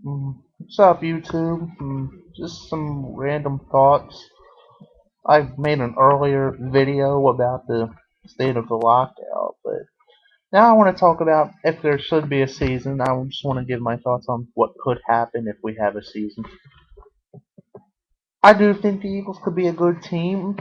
What's up, YouTube? Just some random thoughts. I made an earlier video about the state of the lockout, but now I want to talk about if there should be a season. I just want to give my thoughts on what could happen if we have a season. I do think the Eagles could be a good team.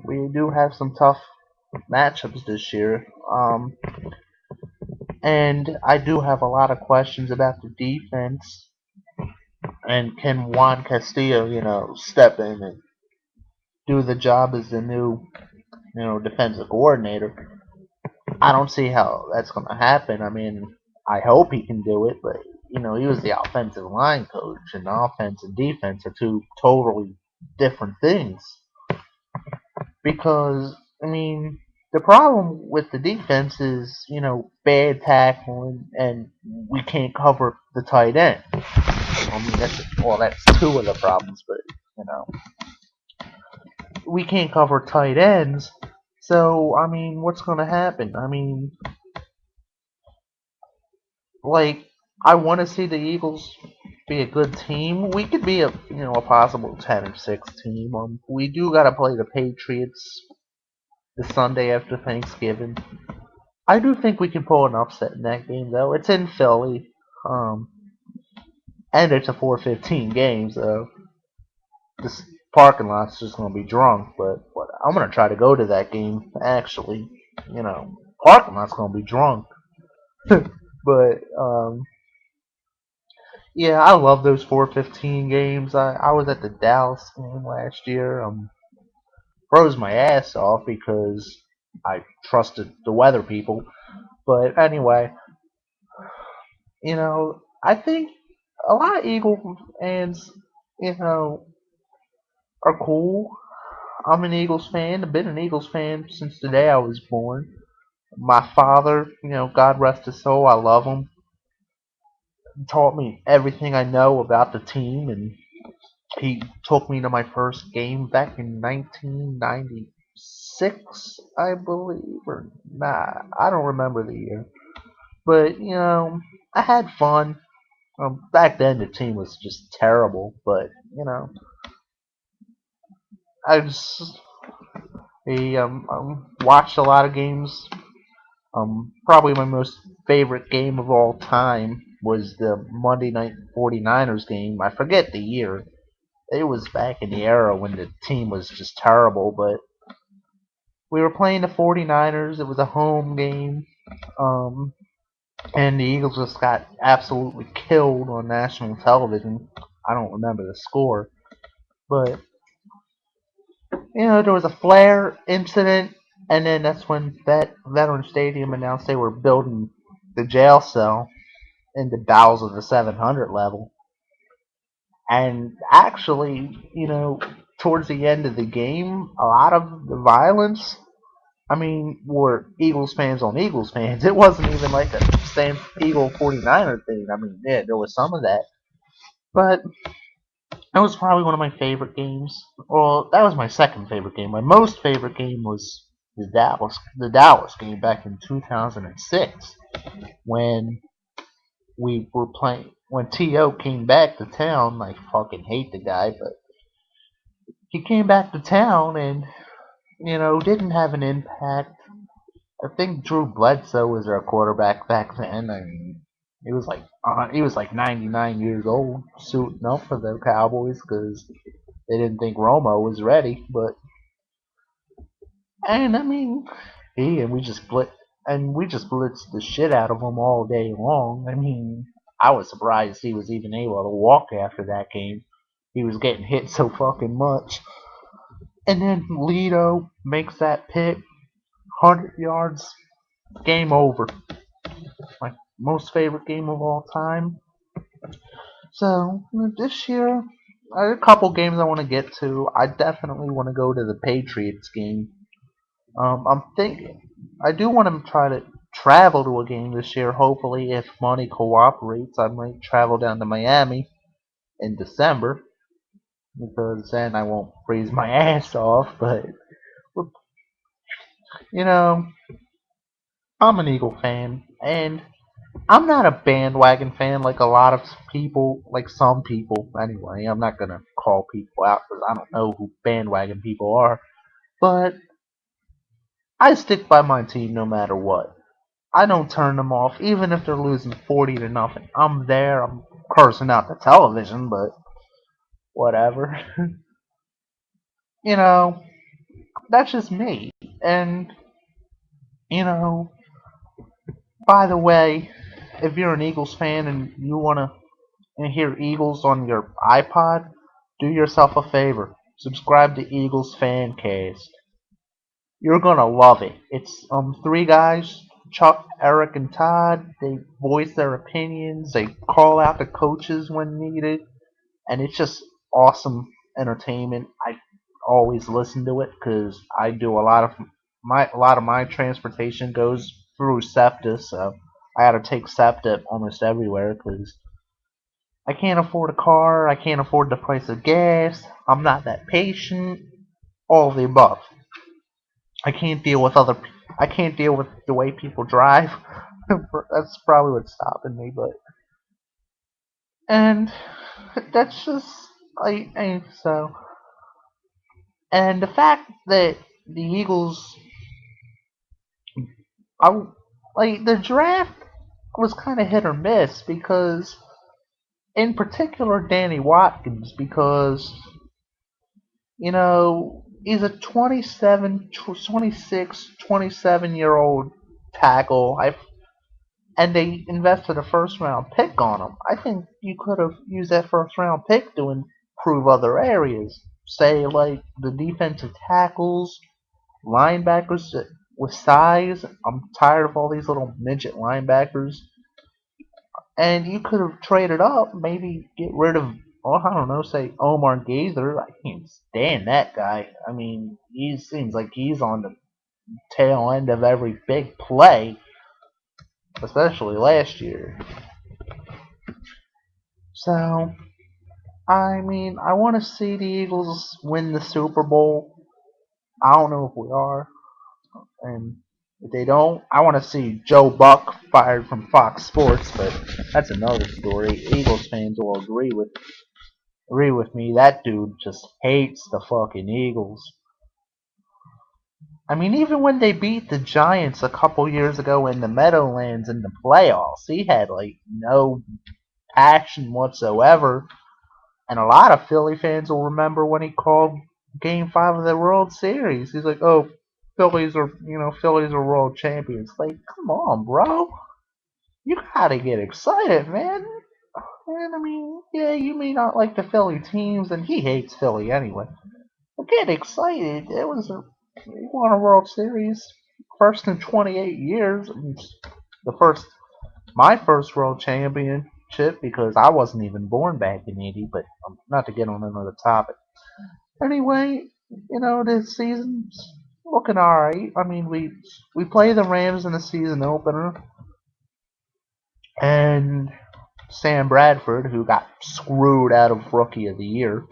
We do have some tough matchups this year. And I do have a lot of questions about the defense. And can Juan Castillo, step in and do the job as the new, defensive coordinator? I don't see how that's going to happen. I mean, I hope he can do it, but he was the offensive line coach, and offense and defense are two totally different things. Because I mean, the problem with the defense is bad tackling, and we can't cover the tight end. I mean, that's two of the problems, but you know we can't cover tight ends. So I mean, what's going to happen? I mean, like I want to see the Eagles be a good team. We could be a possible 10 or 6 team. We do got to play the Patriots the Sunday after Thanksgiving. I do think we can pull an upset in that game, though. It's in Philly, um, and it's a 4:15 game, so this parking lot's just gonna be drunk. But I'm gonna try to go to that game. Actually, parking lot's gonna be drunk. But yeah, I love those 4:15 games. I was at the Dallas game last year. Froze my ass off because I trusted the weather people. But anyway, I think a lot of Eagle fans, you know, are cool. I'm an Eagles fan. I've been an Eagles fan since the day I was born. My father, God rest his soul, I love him. He taught me everything I know about the team, and he took me to my first game back in 1996, I believe, or nah, I don't remember the year. But I had fun. Back then the team was just terrible, but I just watched a lot of games. Probably my most favorite game of all time was the Monday Night 49ers game. I forget the year. It was back in the era when the team was just terrible, but we were playing the 49ers. It was a home game. Um, and the Eagles just got absolutely killed on national television. I don't remember the score, but there was a flare incident, and then that's when that Veteran Stadium announced they were building the jail cell in the bowels of the 700 level. And actually, towards the end of the game, a lot of the violence, I mean, were Eagles fans on Eagles fans. It wasn't even like a same Eagle 49er thing. I mean, yeah, there was some of that. But that was probably one of my favorite games. Well, that was my second favorite game. My most favorite game was the Dallas game back in 2006 when we were playing when T.O. came back to town. I fucking hate the guy, but he came back to town and didn't have an impact. I think Drew Bledsoe was our quarterback back then. I mean, he was like 99 years old, suiting up for the Cowboys because they didn't think Romo was ready. And I mean, he and we just blitzed the shit out of him all day long. I mean, I was surprised he was even able to walk after that game. He was getting hit so fucking much. And then Lito makes that pick, 100 yards, game over. My most favorite game of all time. So this year, a couple games I want to get to. I definitely want to go to the Patriots game. I'm thinking I do want to try to travel to a game this year. Hopefully, if money cooperates, I might travel down to Miami in December because then I won't freeze my ass off. But you know, I'm an Eagle fan, and I'm not a bandwagon fan like a lot of people, like some people anyway. I'm not gonna call people out because I don't know who bandwagon people are, but I stick by my team no matter what. I don't turn them off, even if they're losing 40-0. I'm there. I'm cursing out the television, but whatever. you know, that's just me. And you know, by the way, if you're an Eagles fan and you wanna hear Eagles on your iPod, do yourself a favor. Subscribe to Eagles Fancast. You're gonna love it. It's three guys, Chuck, Eric, and Todd. They voice their opinions. They call out the coaches when needed, and it's just awesome entertainment. I always listen to it because I do a lot of my transportation goes through SEPTA, so I got to take SEPTA almost everywhere because I can't afford a car. I can't afford the price of gas. I'm not that patient. All of the above. I can't deal with other. I can't deal with the way people drive. That's probably what's stopping me. But and that's just so. And the fact that the Eagles, I like the draft was kind of hit or miss because, in particular, Danny Watkins because he's a 27, 26, 27-year old tackle. And they invested a first round pick on him. I think you could have used that first round pick to improve other areas. Say, like the defensive tackles, linebackers with size. I'm tired of all these little midget linebackers. And you could have traded up, maybe get rid of, oh, I don't know, say Omar Gazer. I can't stand that guy. I mean, he seems like he's on the tail end of every big play, especially last year. So, I mean, I want to see the Eagles win the Super Bowl. I don't know if we are, and if they don't, I want to see Joe Buck fired from Fox Sports. But that's another story. Eagles fans will agree with me. That dude just hates the fucking Eagles. I mean, even when they beat the Giants a couple years ago in the Meadowlands in the playoffs, he had like no passion whatsoever. And a lot of Philly fans will remember when he called Game 5 of the World Series. He's like, "Oh, Phillies are world champions." Like, come on, bro, you gotta get excited, man. And I mean, yeah, you may not like the Philly teams, and he hates Philly anyway. But get excited. He won a World Series, first in 28 years. The first, my first World Championship because I wasn't even born back in '80. But not to get on another topic. Anyway, this season's looking alright. I mean, we play the Rams in the season opener, and Sam Bradford, who got screwed out of Rookie of the Year,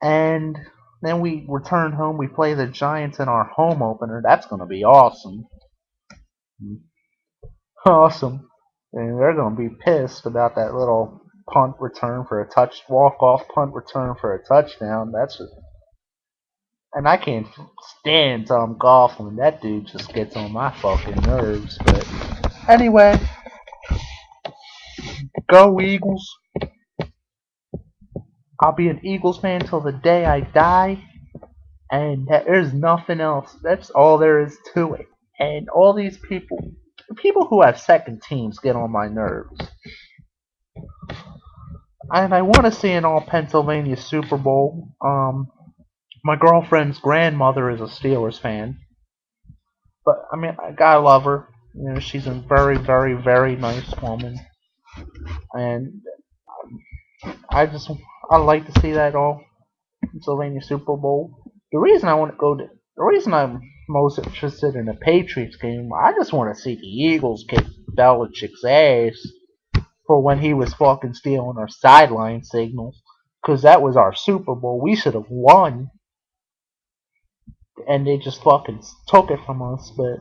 and then we return home. We play the Giants in our home opener. That's gonna be awesome, awesome, and they're gonna be pissed about that little punt return for a walk off punt return for a touchdown. That's just And I can't stand Tom Coughlin. That dude just gets on my fucking nerves. But anyway, go Eagles. I'll be an Eagles fan till the day I die. And there's nothing else. That's all there is to it. And all these people, the people who have second teams, get on my nerves. And I want to see an all Pennsylvania Super Bowl. My girlfriend's grandmother is a Steelers fan. But I mean, I gotta love her. She's a very, very, very nice woman, and I like to see that all Pennsylvania Super Bowl. The reason I'm most interested in the Patriots game, I just want to see the Eagles kick Belichick's ass for when he was fucking stealing our sideline signals, because that was our Super Bowl. We should have won, and they just fucking took it from us. But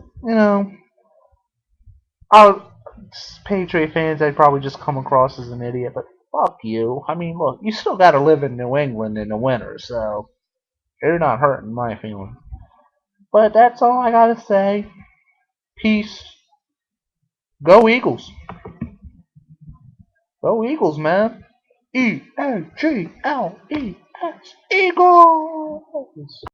I Patriot fans, I'd probably just come across as an idiot, but fuck you. I mean, look, you still gotta live in New England in the winter, so you're not hurting my feelings. But that's all I gotta say. Peace. Go Eagles. Go Eagles, man. Eagles. Eagles.